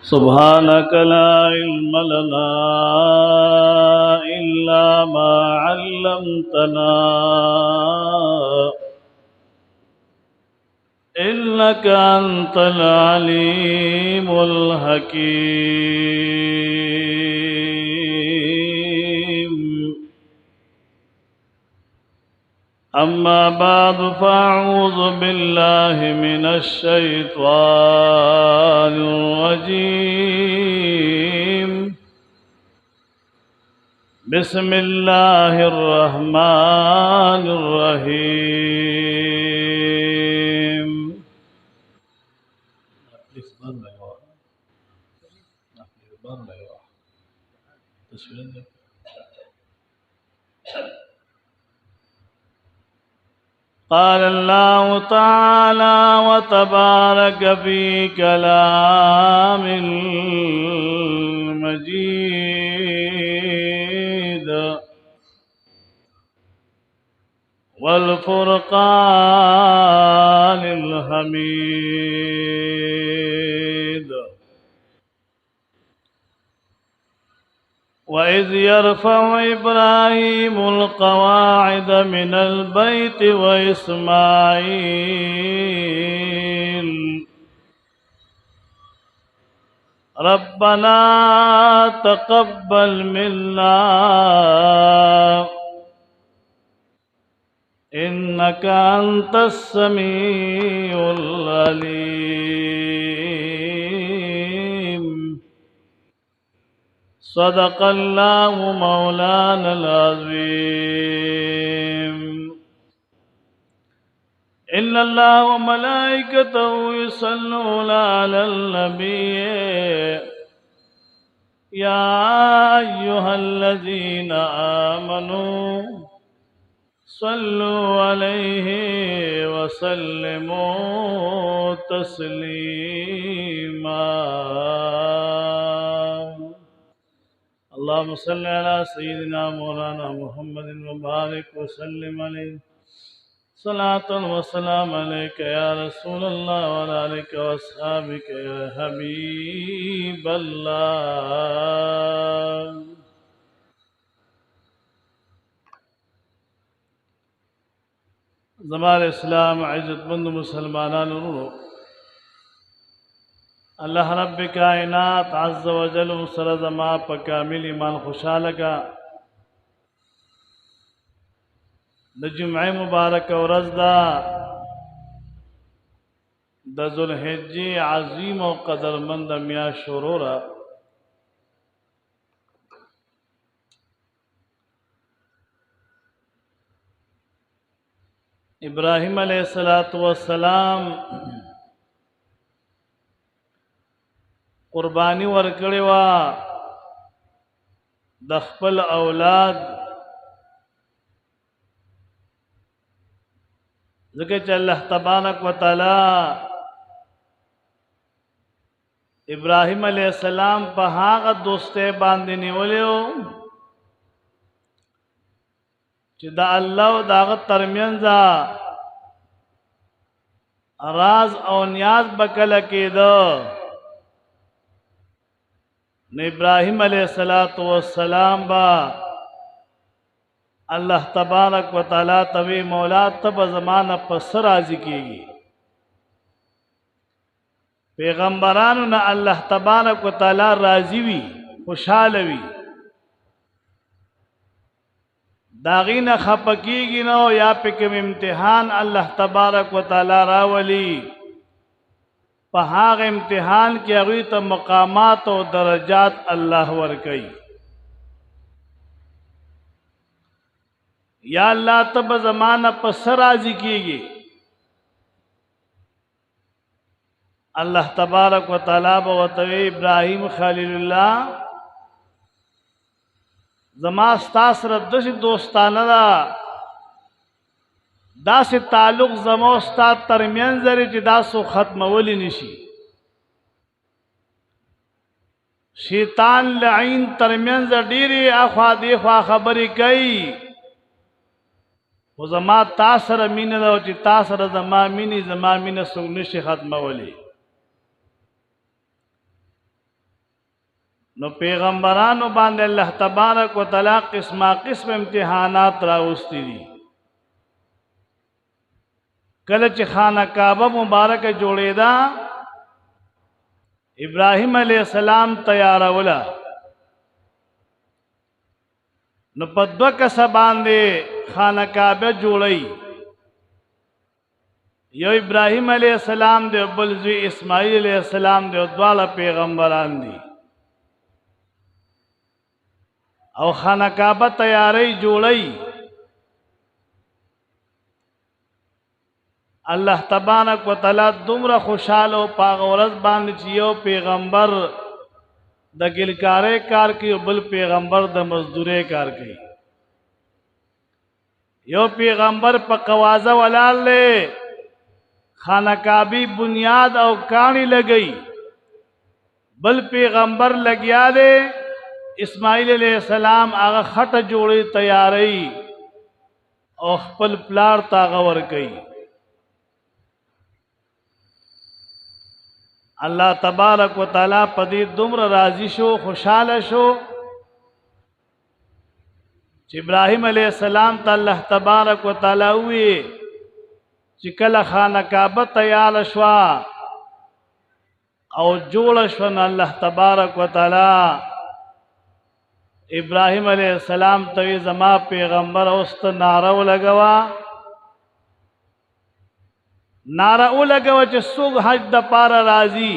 سبحانك لا علم لنا إلا ما علمتنا إنك أنت العليم الحكيم. أما بعد فأعوذ بالله من الشيطان الرجيم. بسم الله الرحمن الرحيم. قال الله تعالى وتبارك في كلام المجيد والفرقان الحميد. وإذ يرفع إبراهيم القواعد من البيت وإسماعيل ربنا تقبل منا إنك أنت السميع العليم. صدق الله مولانا العظيم. إن الله وملائكته يصلون على النبي يا أيها الذين آمنوا صلوا عليه وسلموا تسليما. اللهم صل على سيدنا مولانا محمد وبارك وسلم عليه صلاة وسلام عليك يا رسول الله وعلى آلك وأصحابك يا حبيب الله. زمان اسلام عزت مند مسلمانان ورونو، اللہ رب کائنات عز وجل سر زما پا کامل ایمان خوشحال کا د جمعہ مبارک ورځ دا د ذوالحجې عظیم او قدرمند میاشت شروع را. ابراہیم علیہ السلام قربانی ورکړې وا د خپل اولاد، ځکه چې الله تبارک وتعالی ابراہیم علیہ السلام په هغه دوستۍ باندې نیولیو چې د الله او دغه ترمنځ راز او نیاز بکله کېده. نو ابراہیم علیہ السلام با اللہ تبارک و تعالی تبی مولا تب زمانہ پس راضی کیگی. پیغمبرانو نا اللہ تبارک و تعالی راضی وی خوشحال وی، داغین خپکیگی نو یا پکم امتحان اللہ تبارک و تعالی راولی پا ہاغ امتحان کی اغیط مقامات و درجات اللہ ورکی. یا اللہ تب زمانہ پس راضی کیگی. اللہ تبارک و تعالی بغتوی ابراہیم خلیل اللہ زما ستاس ردش دوستانہ دا دا سے تعلق زما استاد ترمین زری چی دا سو ختم ولی نشی. شیطان لعین ترمین زر دیری اخوا دیخوا خبری کئی و زما تاثر مین دا چی تاثر زما مینی زما مین سوگ نشی ختم ولی. نو پیغمبرانو باندې الله تبارک وتعالى قسمه قسم امتحانات راوستي دي. کله چې خانه کعبه مبارکه جوړېدا ابراهیم علیہ السلام تیاروله، نو په دوه کسه باندې خانه کعبه جوړی، یو ابراهیم علیہ السلام دی بل زوی اسماعیل علیہ السلام دی، دواړه پیغمبران دي. او خانه کعبه تیاری جوړی، الله تبارک وتعالى دومره خوشاله او پاغ ورځ باندې چې یو پیغمبر د ګلکارې کار کوي، بل پیغمبر د مزدورې کار کوي. یو پیغمبر په قوازه ولال له خانه کعبه بنیاد او کانی لګئی، بل پیغمبر لګیا دی اسماعیل علیہ السلام هغه خټه جوړی تیاری او خپل پلار تاغه ور کوي. الله تبارک وتعالى پدې دومره راضي شو، خوشاله شو چې ابراهیم علیہ السلام ته الله تبارک وتعالى وی چې کله خانه کعبه تیار شوا او جوړ شو، نو الله تبارک وتعالى ابراهیم علیہ السلام ته زما پیغمبر اوست نعره ولګوا، نعره ولګوا چې څوک حج د پاره راضي،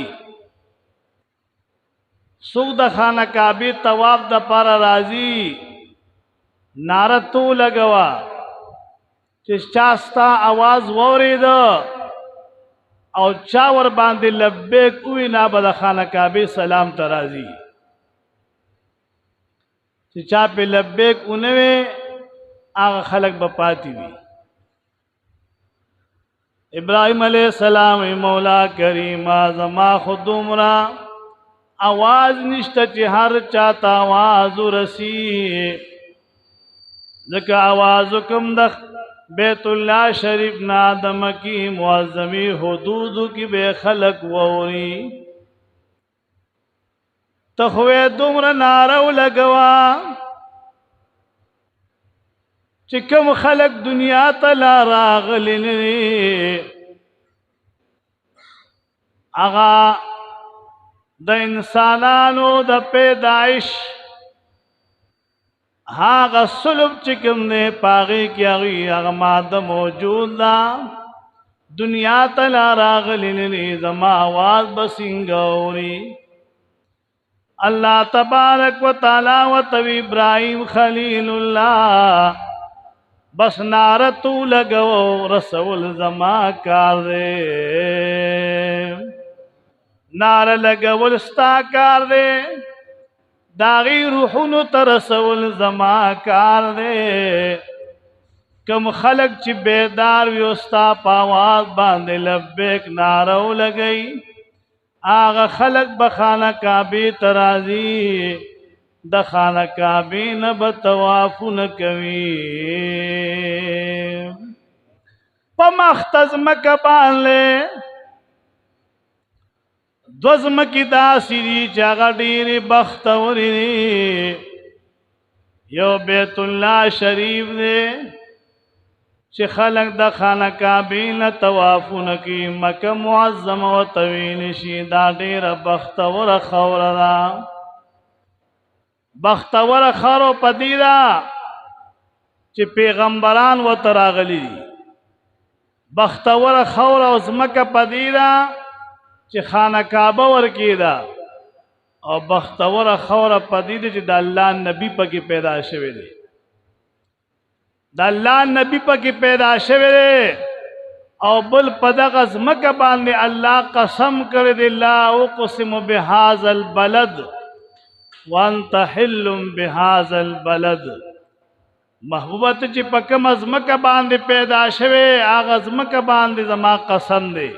څوک د خانه کعبه طواف د پاره راضي، نعره تو لګوا چې چاستا आवाज وورید او چا ور باندې لبیک وی نه بد خانه کعبه سلام ترازی، چې چا په لبیک اونوي هغه خلق به پاتې وي. ابراهیم علیہ السلام مولا کریم زما خودمرا आवाज نشته چې هر چاته आवाज ورسی، ځکه आवाज کوم د بیت الله شریف نا د مکی معظمی حدود کی بے خلق ووري. تخوی دومره نارو لګوا چې کوم خلق دنیا ته لا راغلی نه اغا د انسانانو د پیدائش هاغه سلب چې کوم نه پاغي کیږي هغه ماده موجود ده، دنیا ته لا راغلی نه زما आवाज بسنګوري. الله تبارک وتعالى وتوی ابراهیم خلیل الله بس نارتو لگو رسول زما کار دے، نار لگول ستا کار دے، داغی روحونو ترسول زما کار دے. کم خلق چی بیدار ویستا پاواز باندے لبیک نارو لگئی، آغا خلق بخانہ کعبی ترازی د خانہ کعبی نبتوافو نکوی. پا مختز مکبان لے دوزمکی داسی دی چاگا دیر بختوری دی، یو بیت اللہ شریف دے چی خلق د خانہ کعبی نتوافو نکی، مکہ معظم و طوینشی دا دیر بختور خور دا. بختور خرو پدیدا چې پیغمبران و تراغلی دی، بختور خور او زمکه پدیدا چې خانه کعبه ورکیدا، او بختور خور پدیدا چې د الله نبی پکې پیدا شوی دی، د الله نبی پکې پیدا شوی دی. او بل پدغه زمکه باندې الله قسم کړی دی، لا اقسم بهذا البلد وانت حل بهذا البلد. محبوبت چې پکم ازمکه باندې پیدا شوه هغه ازمکه باندې زما قسم دی.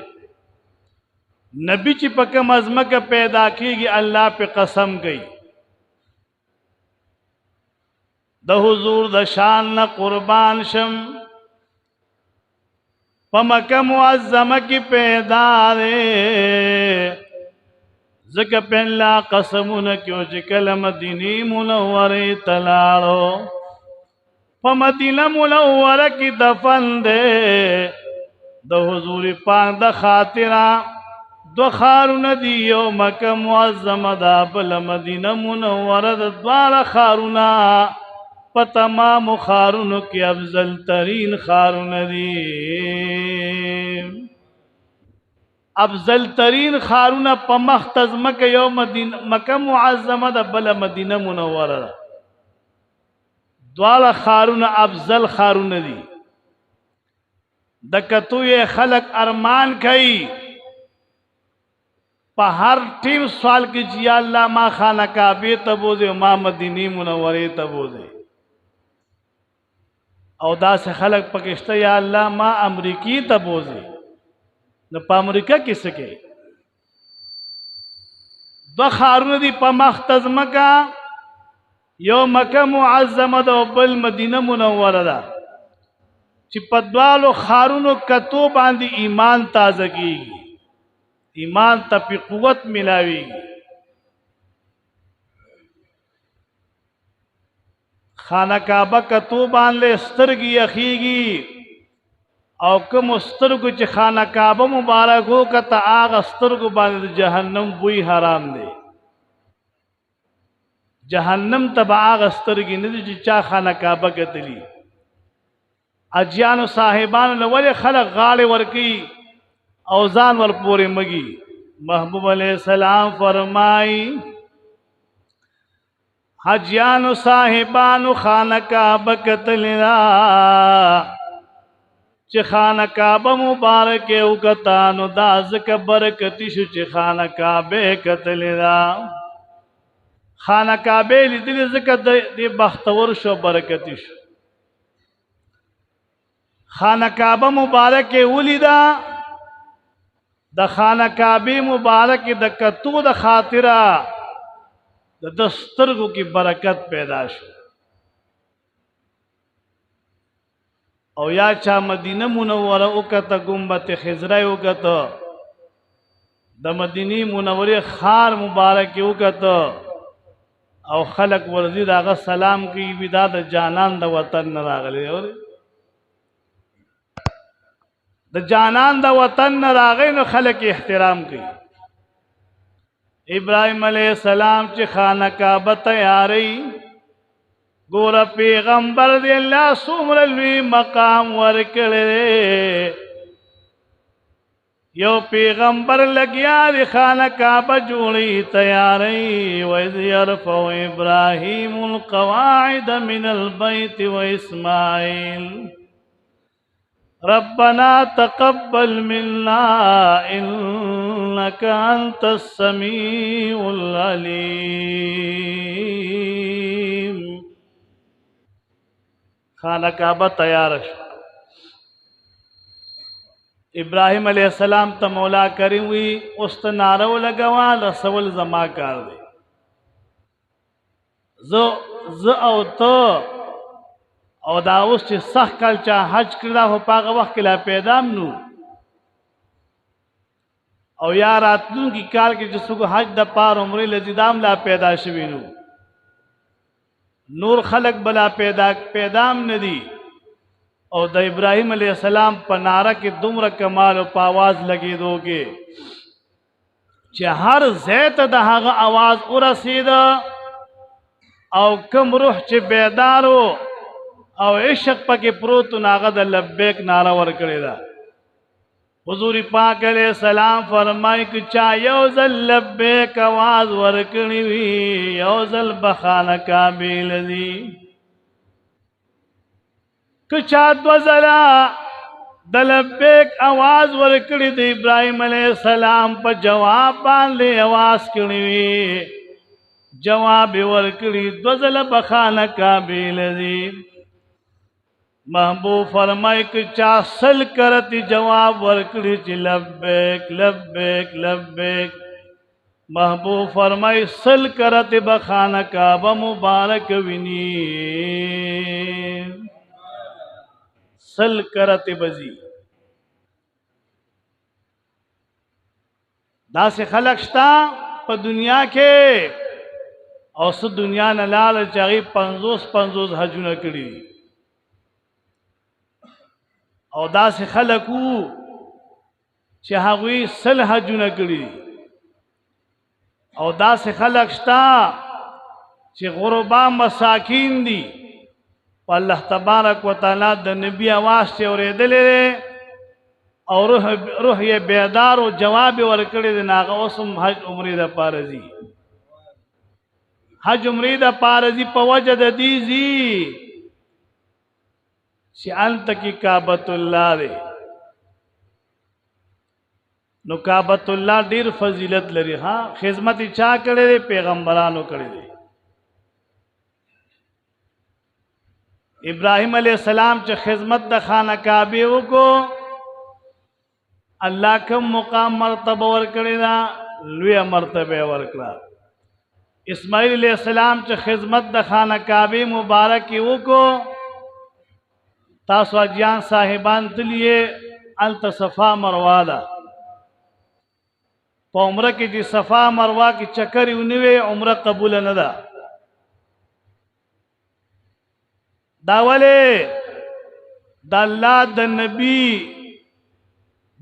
نبی چې پکم ازمکه پیدا کیږي الله په قسم کوي. د حضور د شان نه قربان شم، په مکه معظمه کې پیدا دی، ذکر پہ اللہ قسمون کیو چکل مدینی منوری تلاڑو پا مدینہ منورہ کی دفن دے دا حضور پاک دا خاطرہ دو خارون دی یو مکہ معظم دا بل مدینہ منورہ دا دوار خارونا پا تمام خارونو کی افضل ترین خارون دی افضل ترین خارون پا مختز مکہ یو مکہ معظم دا بل مدینہ منورہ دوار خارون افضل خارون دی دکتو یہ خلق ارمان کئی پا ہر ٹیم سوال کی یا اللہ ما خانہ کعبے تبوزے ما مدینی منورے تبوزے او دا سے خلق پکشتا یا اللہ ما امریکی تبوزے نو پا امریکہ کس کے دو خارون دی پا مختز مکہ یو مکہ معظم دا بل مدینہ منورہ دا چی پدوالو خارونو کتو باندی ایمان تازہ کی گی ایمان تا پی قوت ملاوی گی خانہ کعبہ کتو باندے استرگی اخیگی او کم استرگو چی خانہ کعبہ مبارکو کتا آغا استرگو باندے جہنم بوئی حرام دے جہنم تبا آغا استرگی ندی چی چا خانہ کعبہ کتلی اجیانو صاحبانو لولی خلق غاڑے ورکی اوزان ور پورے مگی محبوب علیہ السلام فرمائی حجیانو صاحبانو خانہ کعبہ کتلنا چی خانہ کعبہ مبارکے اکتانو دازک برکتی شو چی خانہ کعبہ کتلنا خانہ کعبہ لیدلی زکر دی بختور شو برکتی شو خانہ کعبہ مبارک ولیدا دا خانہ کعبہ مبارک دا کتو دا خاطرہ دا دسترگو کی برکت پیدا شو او یا چا مدینہ منورہ اکتا گنبت خضرہ اکتا دا مدینی منوری خار مبارک اکتا او خلق ورزید آغا سلام کی بیدا دا جانان دا وطن نراغلے دا جانان دا وطن نراغے نو خلق احترام کی ابراہیم علیہ السلام چی خانہ کعبہ تیاری گورا پیغمبر دی اللہ سمرلوی مقام ورکڑے یو پیغمبر لگیا دی خانہ کعبہ جوڑی تیاری وَإِذْ يَرْفَعُ إِبْرَاهِيمُ الْقَوَاعِدَ مِنَ الْبَيْتِ وَإِسْمَاعِيلُ ربنا تقبل منا انك انت السميع العليم خانہ کعبہ تیار شو ابراہیم علیہ السلام تا مولا کریم ہوئی است نارو لگوا رسول زما کار دے ز او تو او دا اوس چې سخت کال چا حج کړه هو پاغه وخت کې لا پیدام نو او یا راتلونکي کال کې چې څوک حج د پار عمرې لزیدام لا پیدا شوی نو نور خلق بلا پیدام ندی او د ابراہیم علیہ السلام په ناره کې دومره کمال او پاواز لګې دوګه چې هر زیت د هغه आवाज ورسید او کم روح چې بیدارو او عشق پاکی پروتو ناغد لبیک نارا ورکڑی دا حضور پاک علیہ السلام فرمائی کہ چاہ یوزل لبیک آواز ورکڑی وی یوزل بخانہ کابیل دی کہ چاہ دوزلا دا لبیک آواز ورکڑی دی ابراہیم علیہ السلام پا جواب بان لے آواز کڑی وی جواب ورکڑی دوزل بخانہ کابیل دی محبوب فرمائی کہ چاہ سل کرتی جواب ورکڑی چی لبیک لبیک لبیک محبوب فرمائی سل کرتی بخانہ کعبہ مبارک ونی سل کرتی بزی دا سے خلق شتا په دنیا کې او څه دنیا نه لاړ چې هغې 50 حجونه کړي او داسې خلک وو چې هغوی 100 حجونه کړي او داسې خلک شته چې غربا مساکین دي په الله تبارک وتعالی د نبی اواز چې اورېدلی او روح یې بیدار او جواب ورکړی دی ناغه اوس هم حج عمرې دپاره ځي حج عمرې دپاره ځي په وجه د دې ځي چې هلته کې کعبة الله دی نو کعبة الله ډیر فضیلت لري ها خدمت چا کړی دی پیغمبرانو کړی دی ابراهیم علیہ السلام چې خدمت د خانه کعبه وکړو الله کوم مقام مرتبه ورکړی دا لوی مرتبه ورکړه اسماعیل علیہ السلام چې خدمت د خانه کعبه مبارک وکړو تاسو اجیان صاحبان تلیه الته صفا مروه ده په عمره کې چې صفا مروه کې چکر ونیوي عمره قبول نه ده دا ولې د الله د نبی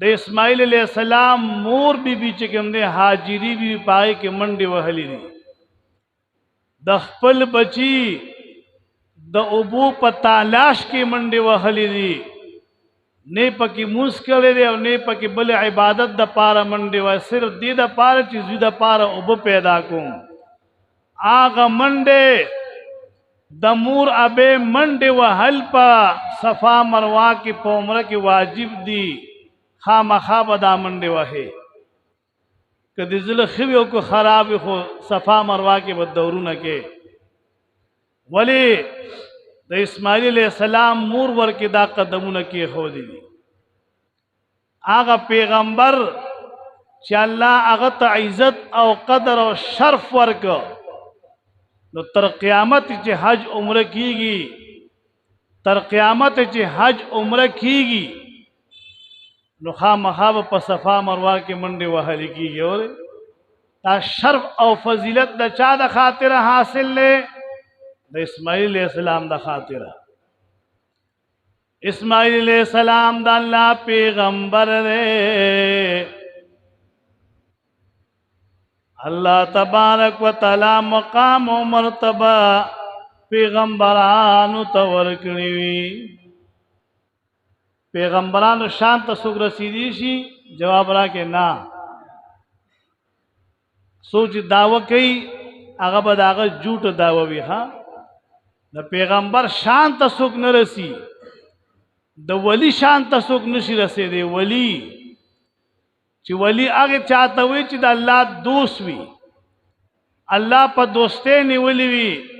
د اسماعیل علیہ السلام مور بی بی چې کوم دی حاجری بی پای کې منډې وهلې دي د خپل بچی د اوبو په تالاش کې منډې وهلې دي نه پکې موس کړی دی او نه پکې بل عبادت د پاره منډې وه صرف دې د پاره چې زوی د پاره اوبه پیدا کوم هغه منډې د مور ابې منډې وهل په صفا مروه کې په عمره کې واجب دي خامخا به دا منډې وهې که د زړه ښه وي او که خراب وي خو صفا مروه کې به دورونه کې ولې د اسماعیل علیہ السلام مور ورکې دا قدمونه کېښودي دي هغه پیغمبر چې الله هغه ته عزت او قدر او شرف ورکړ نو تر قیامت چې حج عمره کیږي تر قیامت چې حج عمره کیږي نو خامخا به په صفا مروه کې منډې وهلې کېږي اور دا شرف او فضیلت د چا د خاطره حاصل دی د اسماعیل علیہ السلام د خاطره اسماعیل علیہ السلام د الله پیغمبر دی الله تبارک وتعالی مقام او مرتبه پیغمبرانو ته ورکړي وي پیغمبرانو شان ته څوک رسیدي شي جواب راکې نه سوچ دعوه کوي هغه به د هغه جوټه دعوه وي ها د پیغمبر شان ته څوک نه رسی د ولی شان ته څوک نشي رسیدي ولی چې ولی هغه چاته وي چې د الله دوست وي الله په دوستۍ نیولې وي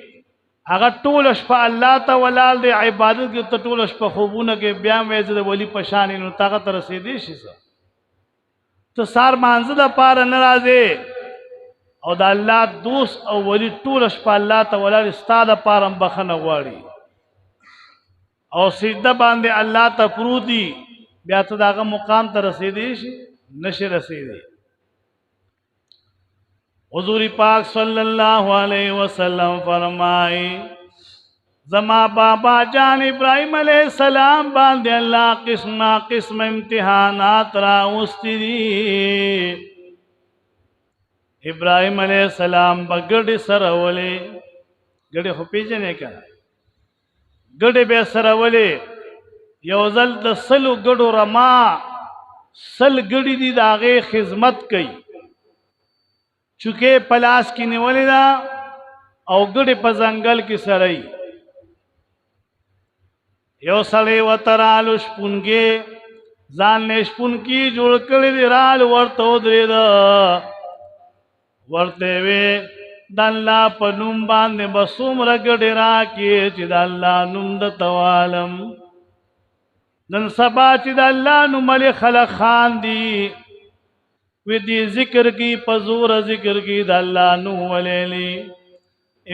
هغه ټول شپه الله ته ولال دی عبادت کې ته ټول شپه خوبونه کې بیا مې د ولی په شان نو تاغه ته رسیدي شي ته سار مانزه د پاره ناراضه او د الله دوست او ولی ټول شپه الله ته ولال استاد پاره بخنه غواړي او سجده باندې الله ته پروتي بیا ته داغه مقام ته رسیدي شي نشه رسیدي حضور پاک صلی اللہ علیہ وسلم فرمائی زما بابا جان ابراہیم علیہ السلام باندې اللہ قسم قسم امتحانات راوستی دی ابراہیم علیہ السلام بگڑ سرولے گڑے خو پیجنے کنا گڑے بے سرولے یوزل د سلو گڑو رما سل گڑی دی داغے خدمت کئی چونکه پلاس کې نیولې دا او ګډې په ځنګل کې سړی یو سړی وترالو شپونګې ځان نه شپونکي جوړ کړی دی رال ورته ودرېد ورته وی د الله په نوم باندې به څومره ګډې راکړې چې د الله نوم د توالم نن سبا چې د الله نوم لې خلک خاندي وی دی ذکر کی پزور ذکر کی د الله نو ولیلی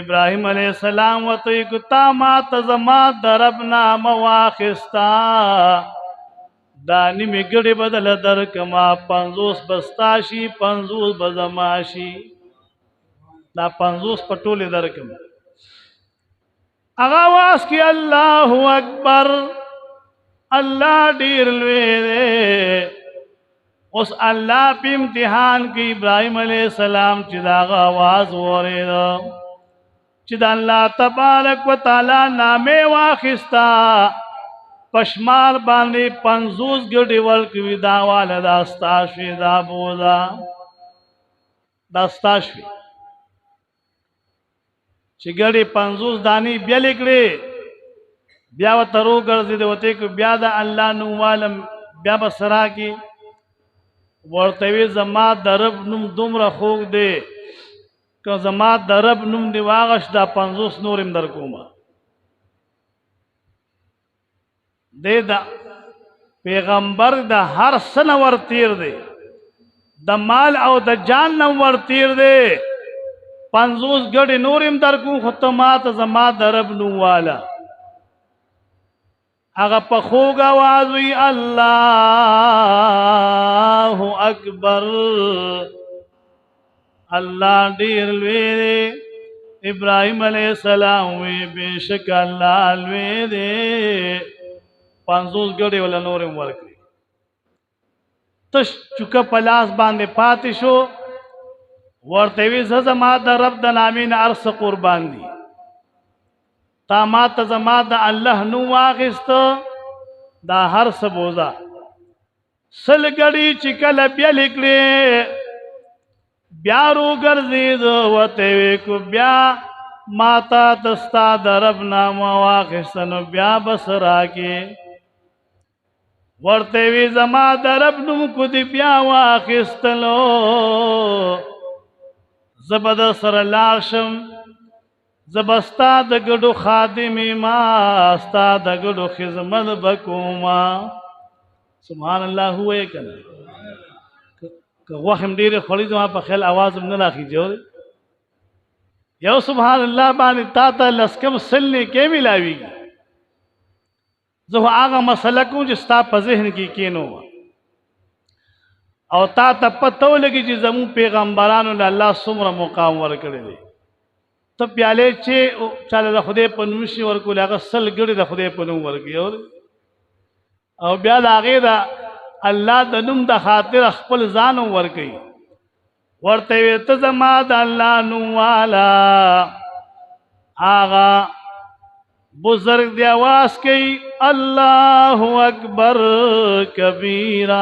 ابراہیم علیہ السلام وتی کتا ما تزما دربنا مواخستا دانی می گڑی بدل در کما 50 بستاشی 50 بزماشی دا 50 په ټوله درکم هغه واس کې الله اکبر الله ډیر لوی دی اوس الله په امتحان کې ابراهيم عليه السلام چې دا आवाज وریدو چې د الله تبارک وتعالى نامه واخستا پشمار باندې 50 ګډي ورکوي دا والا دا استاشوي دا بودا دا استاشوي چې ګډي 50 دانی بیا لیکړي بیا وترو ګرځي دی وته کو بیا د الله نو عالم بیا بسرا کی ورته وی زما درب نوم دومره خوګ دی که زما درب نوم دی واغش دا 50 نورم در کومه دے دا پیغمبر دا هر سن ور تیر دے دا مال او دا جان نم ور تیر دے 50 گڑی نورم در کو ختمات زما درب نو والا اگا پخوگ آواز وی اللہ اکبر اللہ دیر لوی دے ابراہیم علیہ السلام وی بے شک اللہ لوی دے 50 ګړې ولا نورم ورکړي تش چوکه پلاس باندې پاتې شو ورته وی زما د رب د نامین ارس قربان دي تا ما ته زما د الله نو واغست دا هر څه بوزا سل ګړې چې کله بیا لیکلې بیا رو ګرځید وته وی کو بیا ماتا تستا د رب نام واغست نو بیا بسرا کې ورته وی زما درب نوم کو دی بیا واخستلو زبد سر لاشم زبستا د ګډو خادم ما استا د ګډو خدمت بکوما سبحان الله هوې کنه که وهم ډیره خړې زما په خیال आवाज هم نه راخی جو یو سبحان الله باندې تا ته لسکم سلنه کې ملاویږي زه هغه مسله کوم چې ستا په ذهن کې کینو او تا ته پته ولګي چې زمو پیغمبرانو له الله څومره مقام ورکړی دی ته پیاله چې چاله د خدای په نوم شي ورکول هغه سل ګړي د خدای په نوم ورکي او بیا د هغې د الله د نوم د خاطر خپل ځان ورکي ورته وی ته زما د الله نوم والا هغه بزرگ دی آواز کی اللہ اکبر کبیرہ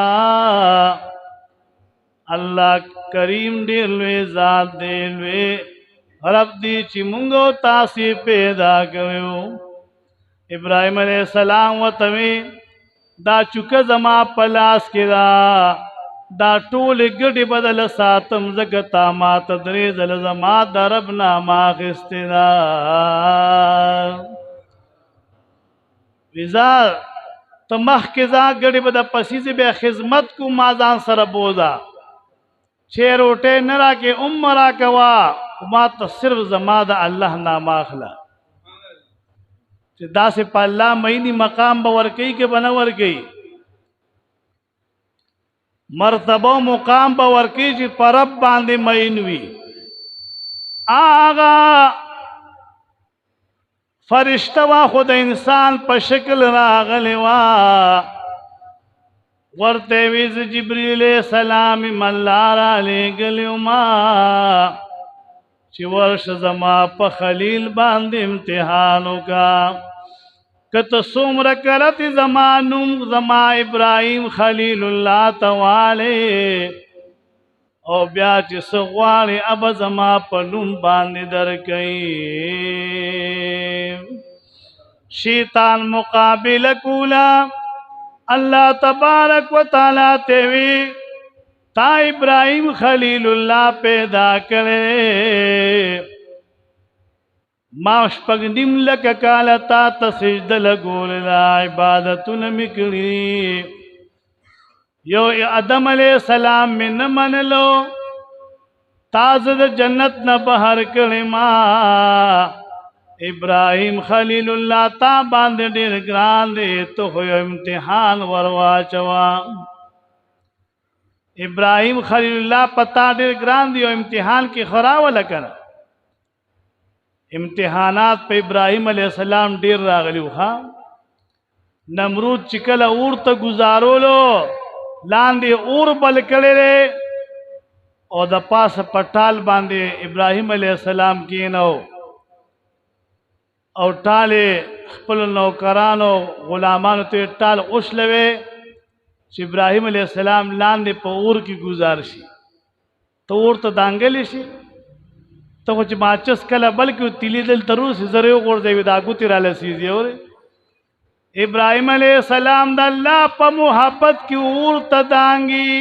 اللہ کریم دیر لوی ذات دیر لوی رب دی چی منگو تاسی پیدا کریو ابراہیم علیہ السلام و تمی دا چکا زما پلاس کی دا ټول گڑی بدل ساتم زگتا ما تدریز لزما دا رب ناما خستی دا ویزا تو مخ کے ذا گڑی بدا پسی سے بے خدمت کو مازان سر بوزا چھے روٹے نرا کے مرا کوا ما تو صرف زما دا اللہ نام آخلا چھے دا سے پا اللہ مہینی مقام باور کئی کے بناور کئی مرتبہ مقام باور کئی چھے پرب باندے مہینوی آغا فرشتہ وا خود انسان په شکل راغلی وا ورته ویز جبرئیل السلام ملارا لګلیو ما چې ورش زما په خلیل باندې امتحان وکا کته څومره کرت زمانوم زما ابراهیم خلیل الله تعالی او بیا چې سغواړي اب زما په نوم باندې درکې شیطان مقابل کولا اللہ تبارک و تعالی تیوی تا ابراہیم خلیل اللہ پیدا کرے ما شپږ نیم لکه کاله تا ته سجده لګولې عبادتونه مې کړي یو آدم علیہ السلام مې نه منلو تا زه د جنت نه بهر کړې ما ابراہیم خلیل اللہ تا باندې ډېر ګران دی ته خو یو امتحان ور واچوا ابراہیم خلیل اللہ پتا ډېر ګران دی یو امتحان کې خراوله کنه امتحانات په ابراهیم علیه السلام ډیر راغلیو. ها نمرود چې کله اور ته گزارولو لاندې اور بل کړی او د پاسه پټال باندې ابراهیم علیه السلام کینو او ټاله خپل نوکرانو غلامانو ته ټال اوښلوي چې ابراهیم علیه السلام لاندې په اور کې گزار شي ته اور ته دانګلی شي ته خو چې ماچس کله بلکې تیلی دل تروس زره غورځوي دا ګوتې را لسیږي. اور ابراهیم علیه السلام د الله په محبت کې اور ته دانګي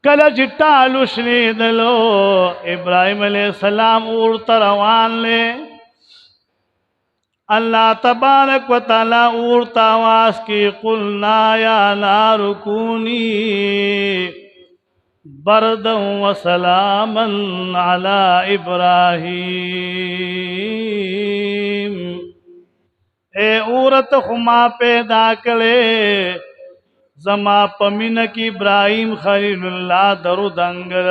کله چې ټال وشلیدلو ابراهیم علیه السلام اور ته روان لے اللہ تبارک و تعالی اور ته آواز کی قلنا یا نار کونی بردا و سلاما علی ابراہیم اے اورت خما پیدا کرے زما پمین کی ابراہیم خلیل اللہ درو دنگل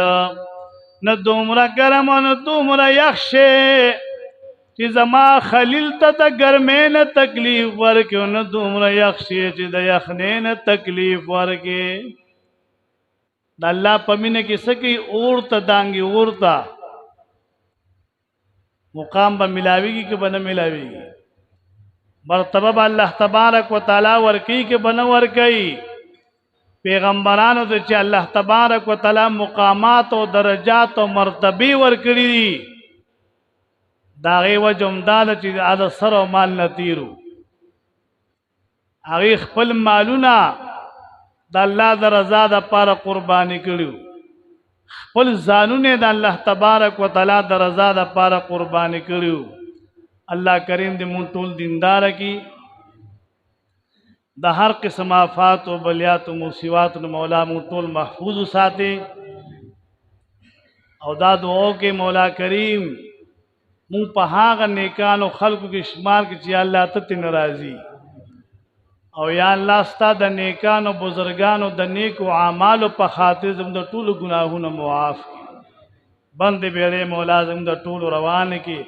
نہ دومرا گرم نہ دومرا یخشے چې زما خلیل ته د ګرمۍ نه تکلیف ورکړو نه دومره یخشې چې د یخنۍ نه تکلیف ورکړي. د الله په مینه کې څه کوي اور ته دانګي اور ته مقام به ملاویږي که به نه ملاویږي مرتبه به الله تبارک و تعالی ورکوي که به نه ورکوي. پیغمبرانو ته چې الله تبارک و تعالی مقامات او درجات او مرتبه ورکړي دي دا غي وجم داله چې د سر او مال نه تیرو هغه خپل مالونه د الله د رضا د پاره قرباني کړو خپل ځانونه د الله تبارک و تعالی د رضا د پاره قرباني کړو. الله کریم دې مونږ ټول دیندار کی د هر قسم آفات او بلیات او مصیبات نو مولا مونږ ټول محفوظ ساتي او دا دعا کې مولا کریم مون په هغه نیکانو خلقو کې شمار کې چې الله ته ناراضي او یا الله ستا د نیکانو بزرگانو د نیکو اعمالو په خاطر زم د ټولو ګناهونو معاف کړي بند بیره مولا زم د ټولو روان کې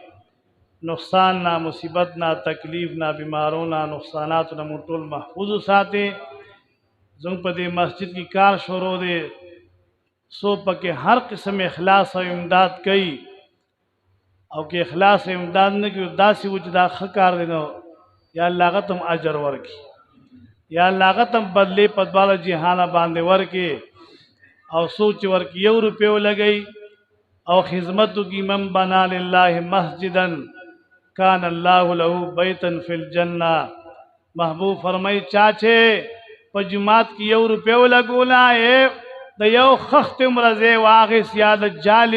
نقصان نا مصیبت نا تکلیف نا بیماروں نا نقصانات نا ټول محفوظ ساتي. زم په دې مسجد کې کار شروع دي سو پکې هر قسم اخلاص او امداد کوي او کې اخلاص امداد نه کوي داسې و چې دا ښه کار دی نو یا الله هغه ته اجر ورکړي یا الله هغه ته بدلې په دواړه جهانه باندې ورکړي او سوچ ورکړي 1 روپیه ولګي او خدمت کی من بنا لله مسجدا کان الله له بیتا فی الجنہ. محبوب فرمائی چاچے په جماعت کې 1 روپیه ولګولا د یو خخت مرزه واغس یا د جال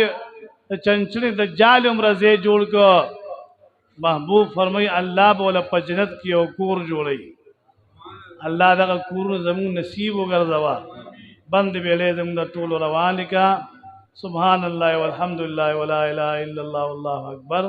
چنچنی د جال مرزه جوړ کو محبوب فرمائی الله بوله په جنت کې او کور جوړي الله دغه کور زمون نصیب وګرځوا بند ویلې زم د ټول روان کا سبحان الله والحمد لله ولا اله الا الله والله اکبر.